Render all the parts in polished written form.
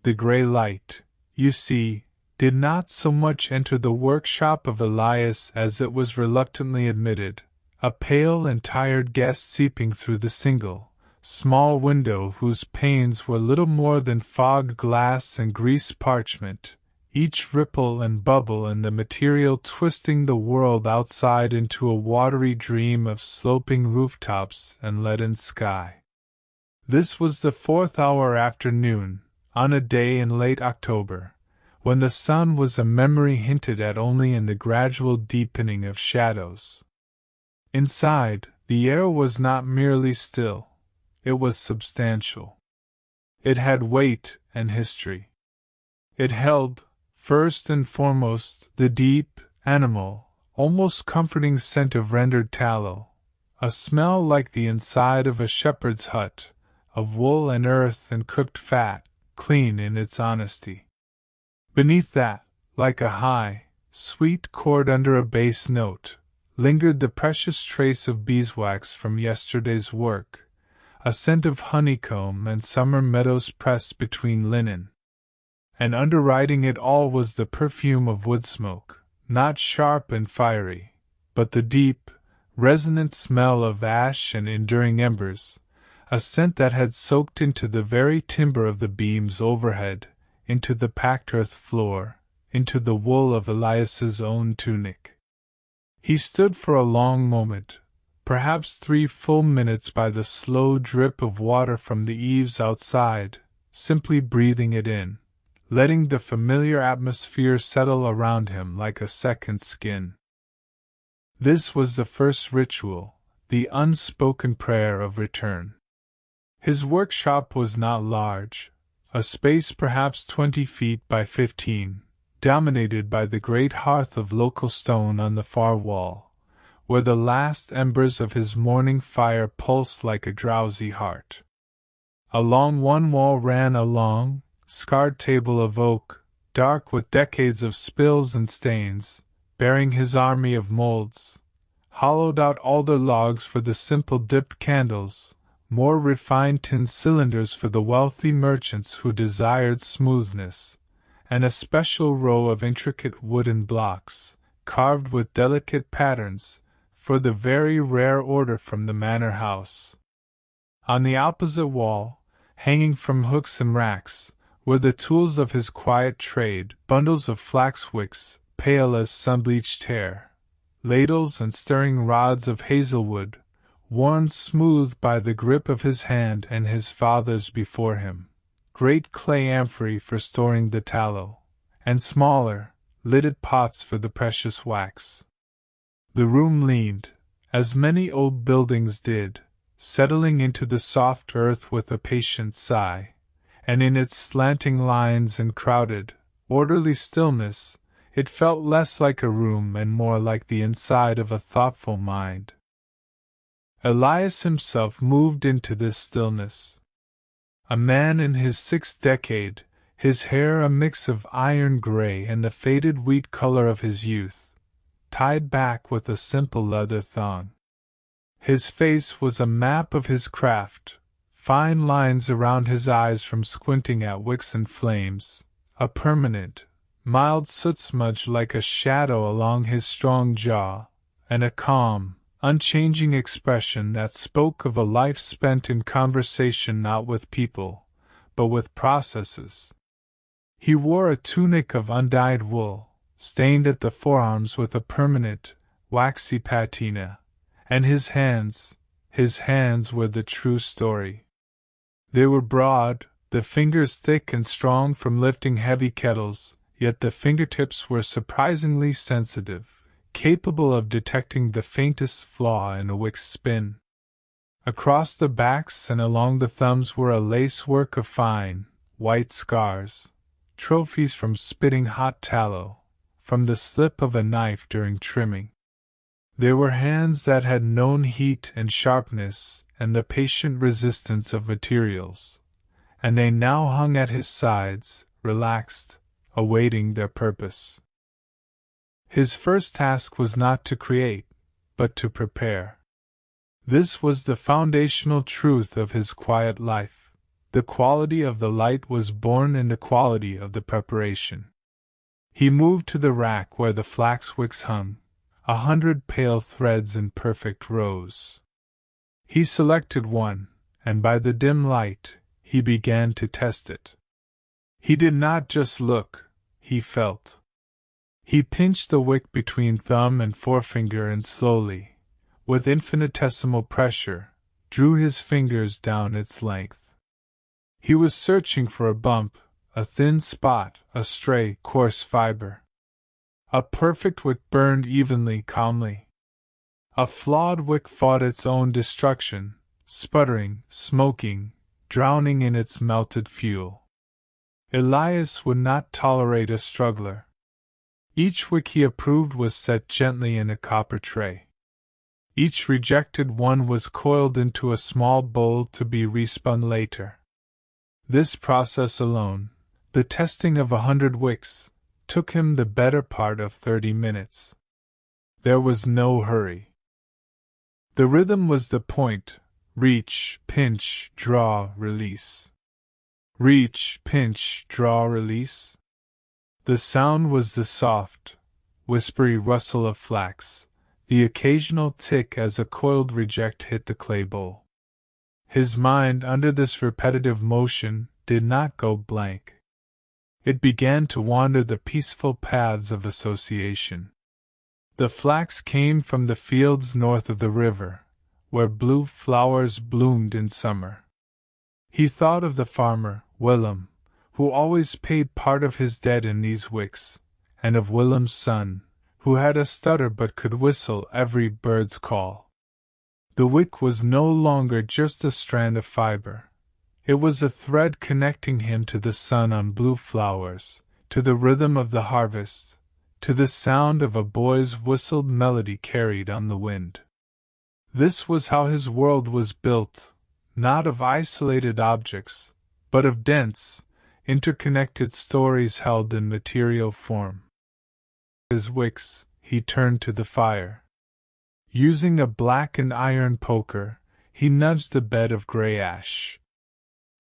the grey light, you see, did not so much enter the workshop of Elias as it was reluctantly admitted, a pale and tired guest seeping through the single, small window whose panes were little more than fogged glass and greased parchment, each ripple and bubble in the material twisting the world outside into a watery dream of sloping rooftops and leaden sky. This was the 4th hour after noon, on a day in late October, when the sun was a memory hinted at only in the gradual deepening of shadows. Inside, the air was not merely still, it was substantial. It had weight and history. It held, first and foremost, the deep, animal, almost comforting scent of rendered tallow, a smell like the inside of a shepherd's hut, of wool and earth and cooked fat, clean in its honesty. Beneath that, like a high, sweet chord under a bass note, lingered the precious trace of beeswax from yesterday's work, a scent of honeycomb and summer meadows pressed between linen. And underwriting it all was the perfume of wood smoke, not sharp and fiery, but the deep, resonant smell of ash and enduring embers, a scent that had soaked into the very timber of the beams overhead, into the packed earth floor, into the wool of Elias's own tunic. He stood for a long moment, perhaps 3 full minutes by the slow drip of water from the eaves outside, simply breathing it in, letting the familiar atmosphere settle around him like a second skin. This was the first ritual, the unspoken prayer of return. His workshop was not large, a space perhaps 20 feet by 15, dominated by the great hearth of local stone on the far wall, where the last embers of his morning fire pulsed like a drowsy heart. Along one wall ran a long, scarred table of oak, dark with decades of spills and stains, bearing his army of molds, hollowed-out alder logs for the simple dipped candles, more refined tin cylinders for the wealthy merchants who desired smoothness, and a special row of intricate wooden blocks, carved with delicate patterns, for the very rare order from the manor house. On the opposite wall, hanging from hooks and racks, were the tools of his quiet trade, bundles of flax wicks, pale as sun-bleached hair, ladles and stirring rods of hazelwood, worn smooth by the grip of his hand and his father's before him, great clay amphorae for storing the tallow, and smaller, lidded pots for the precious wax. The room leaned, as many old buildings did, settling into the soft earth with a patient sigh, and in its slanting lines and crowded, orderly stillness, it felt less like a room and more like the inside of a thoughtful mind. Elias himself moved into this stillness. A man in his 6th decade, his hair a mix of iron gray and the faded wheat color of his youth, tied back with a simple leather thong. His face was a map of his craft, fine lines around his eyes from squinting at wicks and flames, a permanent, mild soot smudge like a shadow along his strong jaw, and a calm, unchanging expression that spoke of a life spent in conversation not with people, but with processes. He wore a tunic of undyed wool, stained at the forearms with a permanent, waxy patina, and his hands were the true story. They were broad, the fingers thick and strong from lifting heavy kettles, yet the fingertips were surprisingly sensitive, capable of detecting the faintest flaw in a wick's spin. Across the backs and along the thumbs were a lacework of fine, white scars, trophies from spitting hot tallow, from the slip of a knife during trimming. They were hands that had known heat and sharpness and the patient resistance of materials, and they now hung at his sides, relaxed, awaiting their purpose. His first task was not to create, but to prepare. This was the foundational truth of his quiet life. The quality of the light was born in the quality of the preparation. He moved to the rack where the flax wicks hung, 100 pale threads in perfect rows. He selected one, and by the dim light, he began to test it. He did not just look, he felt. He pinched the wick between thumb and forefinger and slowly, with infinitesimal pressure, drew his fingers down its length. He was searching for a bump, a thin spot, a stray, coarse fiber. A perfect wick burned evenly, calmly. A flawed wick fought its own destruction, sputtering, smoking, drowning in its melted fuel. Elias would not tolerate a struggler. Each wick he approved was set gently in a copper tray. Each rejected one was coiled into a small bowl to be respun later. This process alone, the testing of 100 wicks, took him the better part of 30 minutes. There was no hurry. The rhythm was the point: reach, pinch, draw, release. Reach, pinch, draw, release. The sound was the soft, whispery rustle of flax, the occasional tick as a coiled reject hit the clay bowl. His mind, under this repetitive motion, did not go blank. It began to wander the peaceful paths of association. The flax came from the fields north of the river, where blue flowers bloomed in summer. He thought of the farmer, Willem, who always paid part of his debt in these wicks, and of Willem's son, who had a stutter but could whistle every bird's call. The wick was no longer just a strand of fiber. It was a thread connecting him to the sun on blue flowers, to the rhythm of the harvest, to the sound of a boy's whistled melody carried on the wind. This was how his world was built, not of isolated objects, but of dense, interconnected stories held in material form. His wicks, he turned to the fire. Using a blackened iron poker, he nudged the bed of gray ash.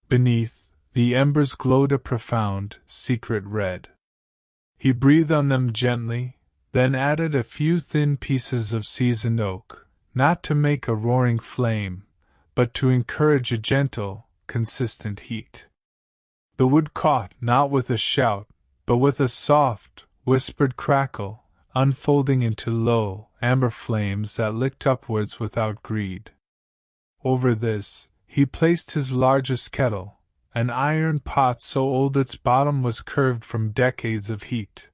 Beneath, the embers glowed a profound, secret red. He breathed on them gently, then added a few thin pieces of seasoned oak, not to make a roaring flame, but to encourage a gentle, consistent heat. The wood caught, not with a shout, but with a soft, whispered crackle, unfolding into low, amber flames that licked upwards without greed. Over this, he placed his largest kettle, an iron pot so old its bottom was curved from decades of heat.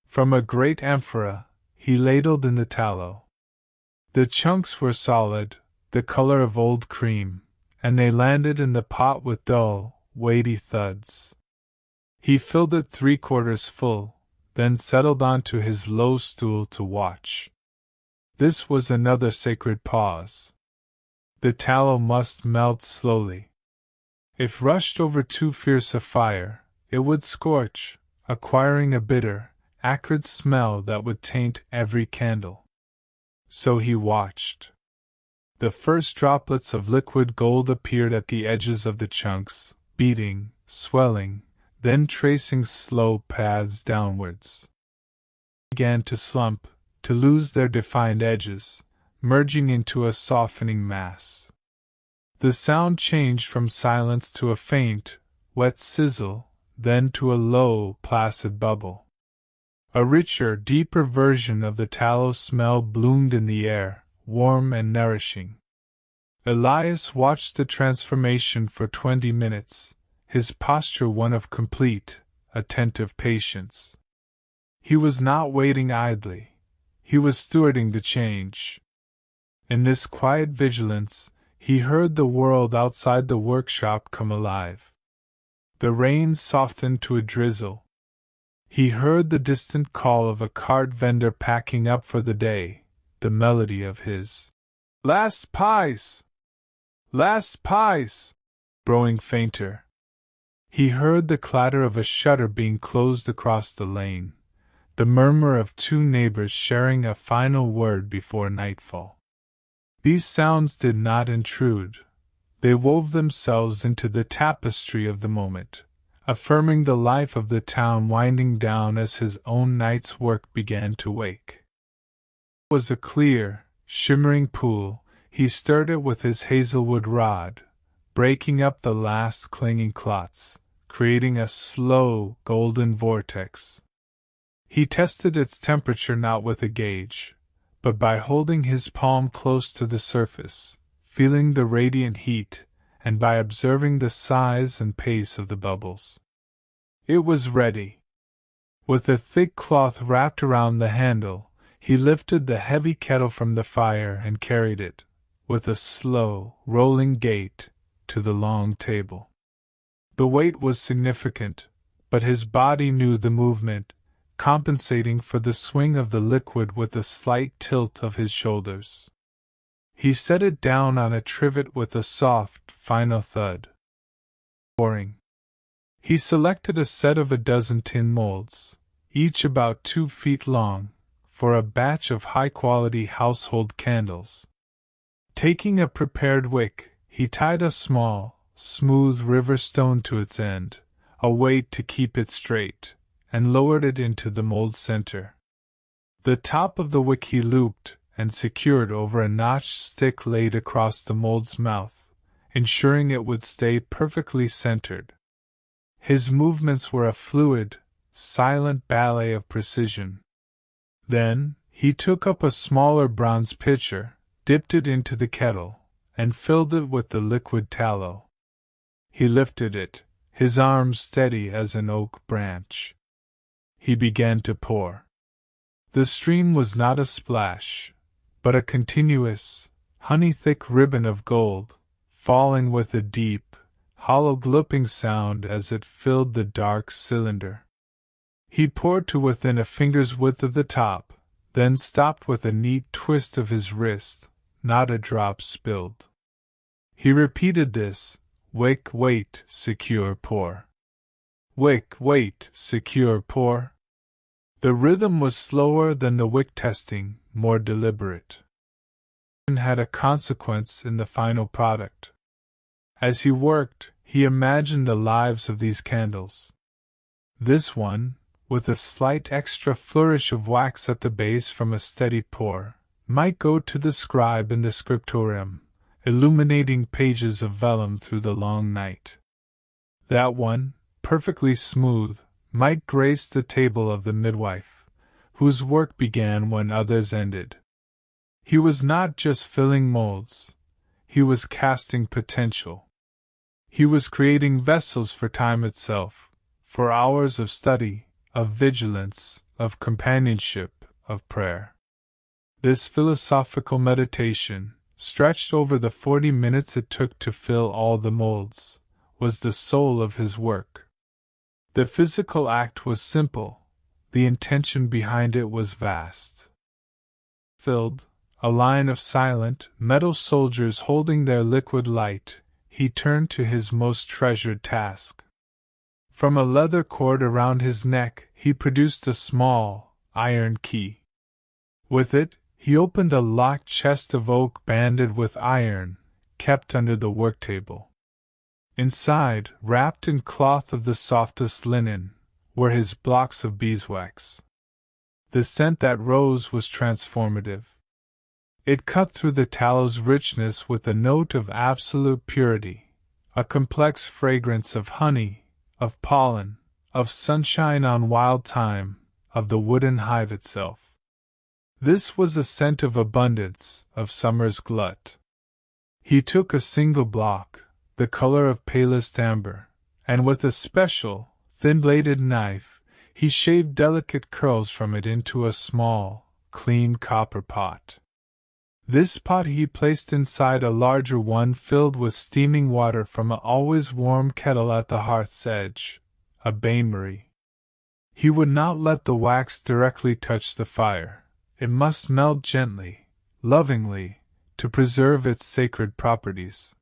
From a great amphora, he ladled in the tallow. The chunks were solid, the color of old cream, and they landed in the pot with dull, weighty thuds. He filled it 3/4 full, then settled onto his low stool to watch. This was another sacred pause. The tallow must melt slowly. If rushed over too fierce a fire, it would scorch, acquiring a bitter, acrid smell that would taint every candle. So he watched. The first droplets of liquid gold appeared at the edges of the chunks, beating, swelling, then tracing slow paths downwards. They began to slump, to lose their defined edges, merging into a softening mass. The sound changed from silence to a faint, wet sizzle, then to a low, placid bubble. A richer, deeper version of the tallow smell bloomed in the air, warm and nourishing. Elias watched the transformation for 20 minutes, his posture one of complete, attentive patience. He was not waiting idly. He was stewarding the change. In this quiet vigilance, he heard the world outside the workshop come alive. The rain softened to a drizzle. He heard the distant call of a cart vendor packing up for the day, the melody of his "Last pies! Last pies!" growing fainter. He heard the clatter of a shutter being closed across the lane, the murmur of two neighbors sharing a final word before nightfall. These sounds did not intrude. They wove themselves into the tapestry of the moment, affirming the life of the town winding down as his own night's work began to wake. It was a clear, shimmering pool. He stirred it with his hazelwood rod, breaking up the last clinging clots, creating a slow, golden vortex. He tested its temperature not with a gauge, but by holding his palm close to the surface, feeling the radiant heat, and by observing the size and pace of the bubbles. It was ready. With a thick cloth wrapped around the handle, he lifted the heavy kettle from the fire and carried it, with a slow, rolling gait, to the long table. The weight was significant, but his body knew the movement, compensating for the swing of the liquid with a slight tilt of his shoulders. He set it down on a trivet with a soft, final thud. Pouring. He selected a set of a dozen tin molds, each about 2 feet long, for a batch of high-quality household candles. Taking a prepared wick, he tied a small, smooth river stone to its end, a weight to keep it straight, and lowered it into the mold's center. The top of the wick he looped and secured over a notched stick laid across the mold's mouth, ensuring it would stay perfectly centered. His movements were a fluid, silent ballet of precision. Then, he took up a smaller bronze pitcher, dipped it into the kettle, and filled it with the liquid tallow. He lifted it, his arms steady as an oak branch. He began to pour. The stream was not a splash, but a continuous, honey-thick ribbon of gold, falling with a deep, hollow glooping sound as it filled the dark cylinder. He poured to within a finger's width of the top, then stopped with a neat twist of his wrist, not a drop spilled. He repeated this: wick, wait, secure, pour. Wick, wait, secure, pour. The rhythm was slower than the wick testing, more deliberate. And had a consequence in the final product. As he worked, he imagined the lives of these candles. This one, with a slight extra flourish of wax at the base from a steady pour, might go to the scribe in the scriptorium, illuminating pages of vellum through the long night. That one, perfectly smooth, might grace the table of the midwife, whose work began when others ended. He was not just filling molds, he was casting potential. He was creating vessels for time itself, for hours of study, of vigilance, of companionship, of prayer. This philosophical meditation, stretched over the 40 minutes it took to fill all the molds, was the soul of his work. The physical act was simple, the intention behind it was vast. Filled, a line of silent, metal soldiers holding their liquid light, he turned to his most treasured task. From a leather cord around his neck, he produced a small, iron key. With it, he opened a locked chest of oak banded with iron, kept under the worktable. Inside, wrapped in cloth of the softest linen, were his blocks of beeswax. The scent that rose was transformative. It cut through the tallow's richness with a note of absolute purity, a complex fragrance of honey, of pollen, of sunshine on wild thyme, of the wooden hive itself. This was a scent of abundance, of summer's glut. He took a single block, the color of palest amber, and with a special, thin-bladed knife, he shaved delicate curls from it into a small, clean copper pot. This pot he placed inside a larger one filled with steaming water from an always warm kettle at the hearth's edge, a bain-marie. He would not let the wax directly touch the fire. It must melt gently, lovingly, to preserve its sacred properties.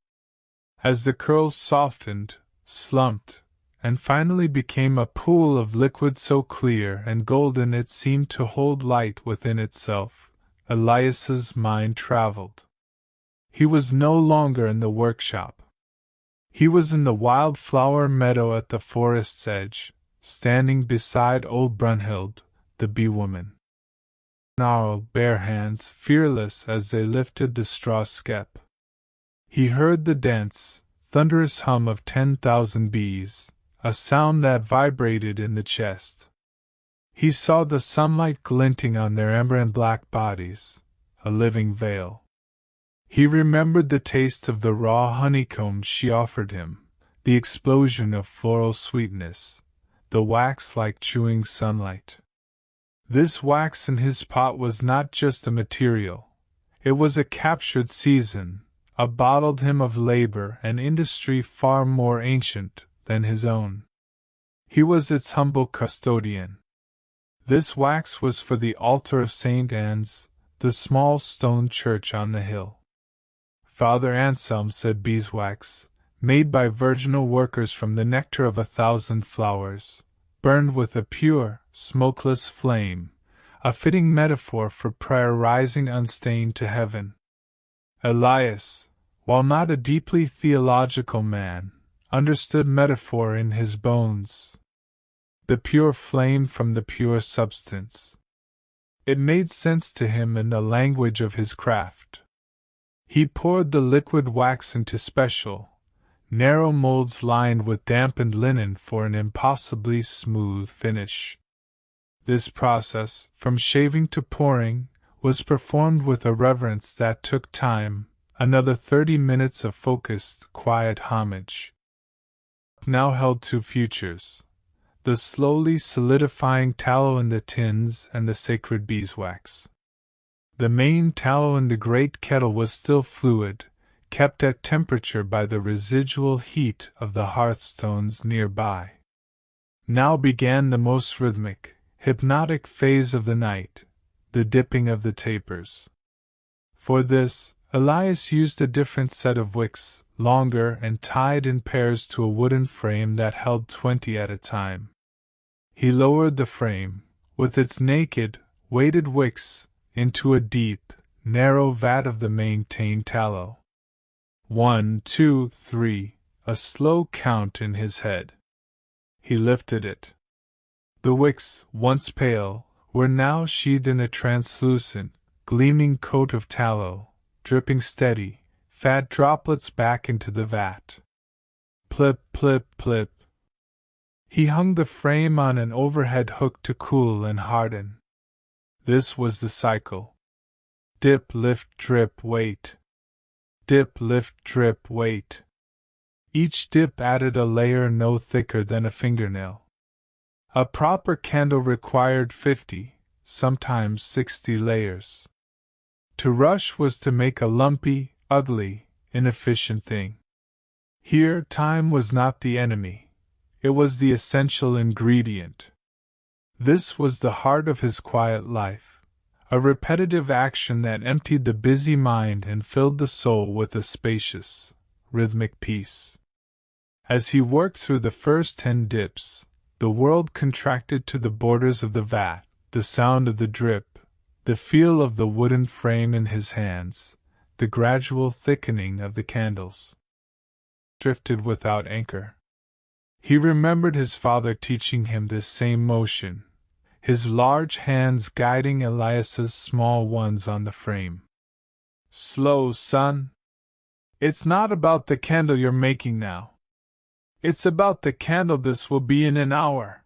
As the curls softened, slumped, and finally became a pool of liquid so clear and golden it seemed to hold light within itself, Elias's mind traveled. He was no longer in the workshop. He was in the wildflower meadow at the forest's edge, standing beside old Brunhild, the bee-woman. Gnarled bare hands, fearless as they lifted the straw skep. He heard the dense, thunderous hum of 10,000 bees, a sound that vibrated in the chest. He saw the sunlight glinting on their ember and black bodies, a living veil. He remembered the taste of the raw honeycomb she offered him, the explosion of floral sweetness, the wax-like chewing sunlight. This wax in his pot was not just a material, it was a captured season, a bottled hymn of labor and industry far more ancient than his own. He was its humble custodian. This wax was for the altar of St. Anne's, the small stone church on the hill. Father Anselm said beeswax, made by virginal workers from the nectar of 1,000 flowers, burned with a pure, smokeless flame, a fitting metaphor for prayer rising unstained to heaven. Elias, while not a deeply theological man, understood metaphor in his bones. The pure flame from the pure substance. It made sense to him in the language of his craft. He poured the liquid wax into special, narrow molds lined with dampened linen for an impossibly smooth finish. This process, from shaving to pouring, was performed with a reverence that took time, another 30 minutes of focused, quiet homage. Now held two futures: the slowly solidifying tallow in the tins and the sacred beeswax. The main tallow in the great kettle was still fluid, kept at temperature by the residual heat of the hearthstones nearby. Now began the most rhythmic, hypnotic phase of the night, the dipping of the tapers. For this, Elias used a different set of wicks, longer and tied in pairs to a wooden frame that held 20 at a time. He lowered the frame, with its naked, weighted wicks, into a deep, narrow vat of the maintained tallow. 1, 2, 3, a slow count in his head. He lifted it. The wicks, once pale, were now sheathed in a translucent, gleaming coat of tallow, dripping steady, fat droplets back into the vat. Plip, plip, plip. He hung the frame on an overhead hook to cool and harden. This was the cycle. Dip, lift, drip, wait. Dip, lift, drip, wait. Each dip added a layer no thicker than a fingernail. A proper candle required 50, sometimes 60 layers. To rush was to make a lumpy, ugly, inefficient thing. Here time was not the enemy. It was the essential ingredient. This was the heart of his quiet life, a repetitive action that emptied the busy mind and filled the soul with a spacious, rhythmic peace. As he worked through the first 10 dips, the world contracted to the borders of the vat, the sound of the drip, the feel of the wooden frame in his hands, the gradual thickening of the candles. Drifted without anchor. He remembered his father teaching him this same motion, his large hands guiding Elias's small ones on the frame. Slow, son. It's not about the candle you're making now. It's about the candle this will be in an hour.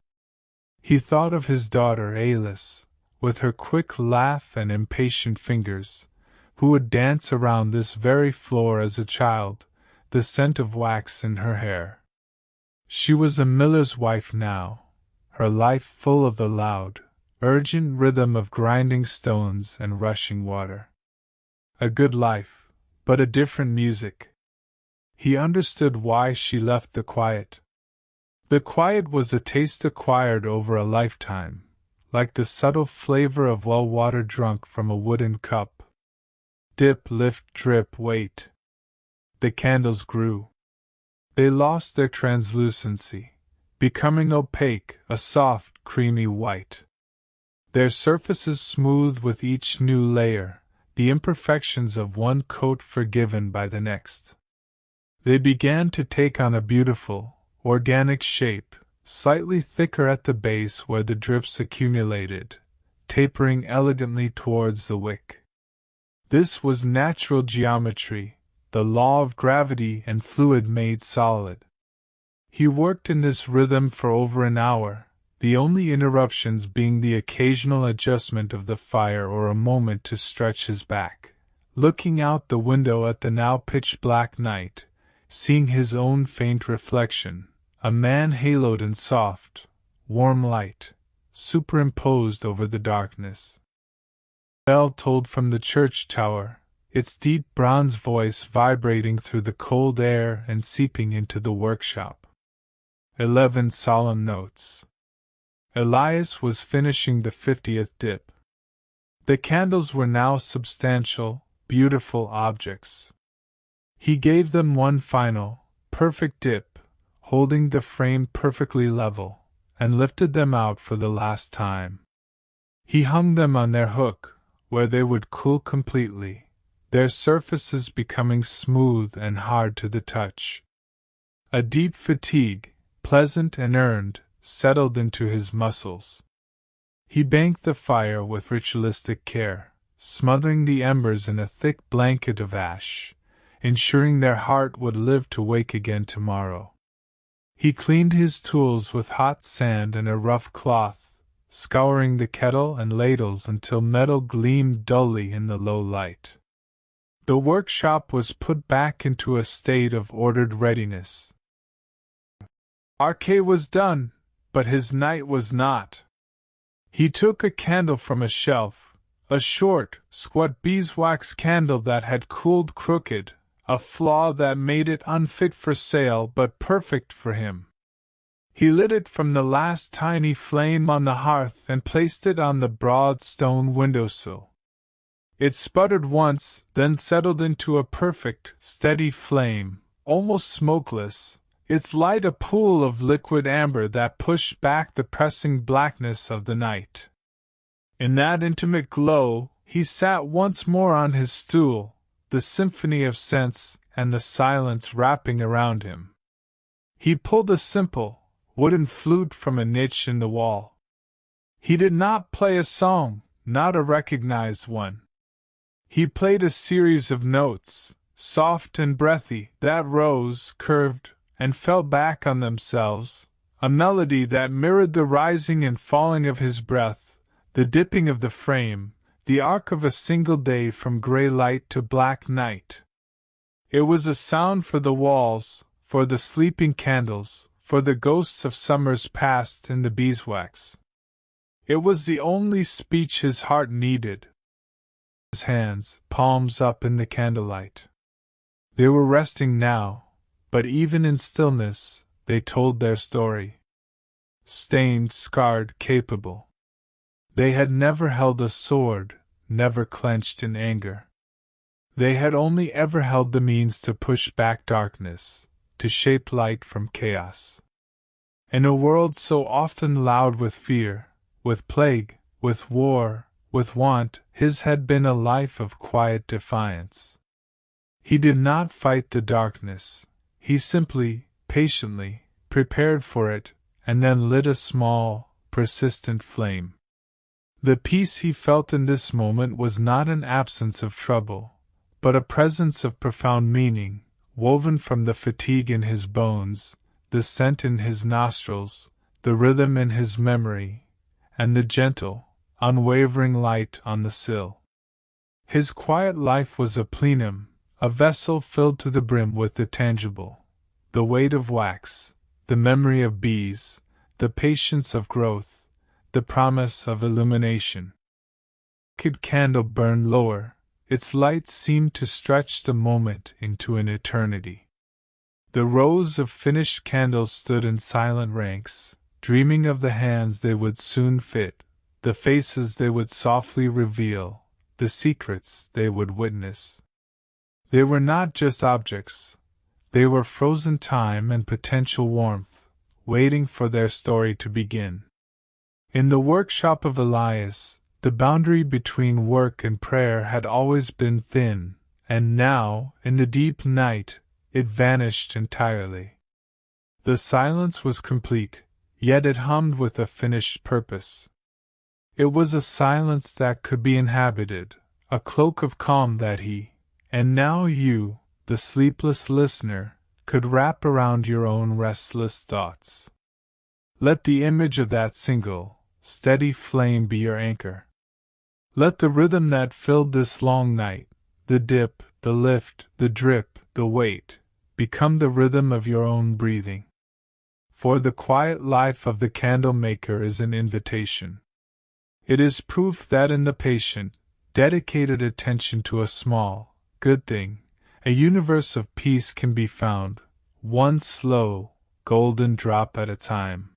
He thought of his daughter Alice, with her quick laugh and impatient fingers, who would dance around this very floor as a child, the scent of wax in her hair. She was a miller's wife now, her life full of the loud, urgent rhythm of grinding stones and rushing water. A good life, but a different music. He understood why she left the quiet. The quiet was a taste acquired over a lifetime, like the subtle flavor of well water drunk from a wooden cup. Dip, lift, drip, wait. The candles grew. They lost their translucency, becoming opaque, a soft, creamy white. Their surfaces smoothed with each new layer, the imperfections of one coat forgiven by the next. They began to take on a beautiful, organic shape, slightly thicker at the base where the drips accumulated, tapering elegantly towards the wick. This was natural geometry, the law of gravity and fluid made solid. He worked in this rhythm for over an hour, the only interruptions being the occasional adjustment of the fire or a moment to stretch his back, looking out the window at the now pitch-black night, seeing his own faint reflection, a man haloed in soft, warm light, superimposed over the darkness. The bell tolled from the church tower, its deep bronze voice vibrating through the cold air and seeping into the workshop. 11 solemn notes. Elias was finishing the 50th dip. The candles were now substantial, beautiful objects. He gave them one final, perfect dip, holding the frame perfectly level, and lifted them out for the last time. He hung them on their hook, where they would cool completely, their surfaces becoming smooth and hard to the touch. A deep fatigue, pleasant and earned, settled into his muscles. He banked the fire with ritualistic care, smothering the embers in a thick blanket of ash, ensuring their heart would live to wake again tomorrow. He cleaned his tools with hot sand and a rough cloth, scouring the kettle and ladles until metal gleamed dully in the low light. The workshop was put back into a state of ordered readiness. Archay was done, but his night was not. He took a candle from a shelf, a short, squat beeswax candle that had cooled crooked, a flaw that made it unfit for sale but perfect for him. He lit it from the last tiny flame on the hearth and placed it on the broad stone windowsill. It sputtered once, then settled into a perfect, steady flame, almost smokeless, its light a pool of liquid amber that pushed back the pressing blackness of the night. In that intimate glow, he sat once more on his stool, the symphony of scents and the silence wrapping around him. He pulled a simple, wooden flute from a niche in the wall. He did not play a song, not a recognized one. He played a series of notes, soft and breathy, that rose, curved, and fell back on themselves, a melody that mirrored the rising and falling of his breath, the dipping of the frame, the arc of a single day from gray light to black night. It was a sound for the walls, for the sleeping candles, for the ghosts of summers past in the beeswax. It was the only speech his heart needed. His hands, palms up in the candlelight. They were resting now, but even in stillness, they told their story. Stained, scarred, capable. They had never held a sword, never clenched in anger. They had only ever held the means to push back darkness, to shape light from chaos. In a world so often loud with fear, with plague, with war, with want, his had been a life of quiet defiance. He did not fight the darkness. He simply, patiently, prepared for it, and then lit a small, persistent flame. The peace he felt in this moment was not an absence of trouble, but a presence of profound meaning, woven from the fatigue in his bones, the scent in his nostrils, the rhythm in his memory, and the gentle, unwavering light on the sill. His quiet life was a plenum, a vessel filled to the brim with the tangible, the weight of wax, the memory of bees, the patience of growth, the promise of illumination. The wicked candle burned lower, its light seemed to stretch the moment into an eternity. The rows of finished candles stood in silent ranks, dreaming of the hands they would soon fit, the faces they would softly reveal, the secrets they would witness. They were not just objects, they were frozen time and potential warmth, waiting for their story to begin. In the workshop of Elias, the boundary between work and prayer had always been thin, and now, in the deep night, it vanished entirely. The silence was complete, yet it hummed with a finished purpose. It was a silence that could be inhabited, a cloak of calm that he, and now you, the sleepless listener, could wrap around your own restless thoughts. Let the image of that single, steady flame be your anchor. Let the rhythm that filled this long night, the dip, the lift, the drip, the wait, become the rhythm of your own breathing. For the quiet life of the candle maker is an invitation. It is proof that in the patient, dedicated attention to a small, good thing, a universe of peace can be found, one slow, golden drop at a time.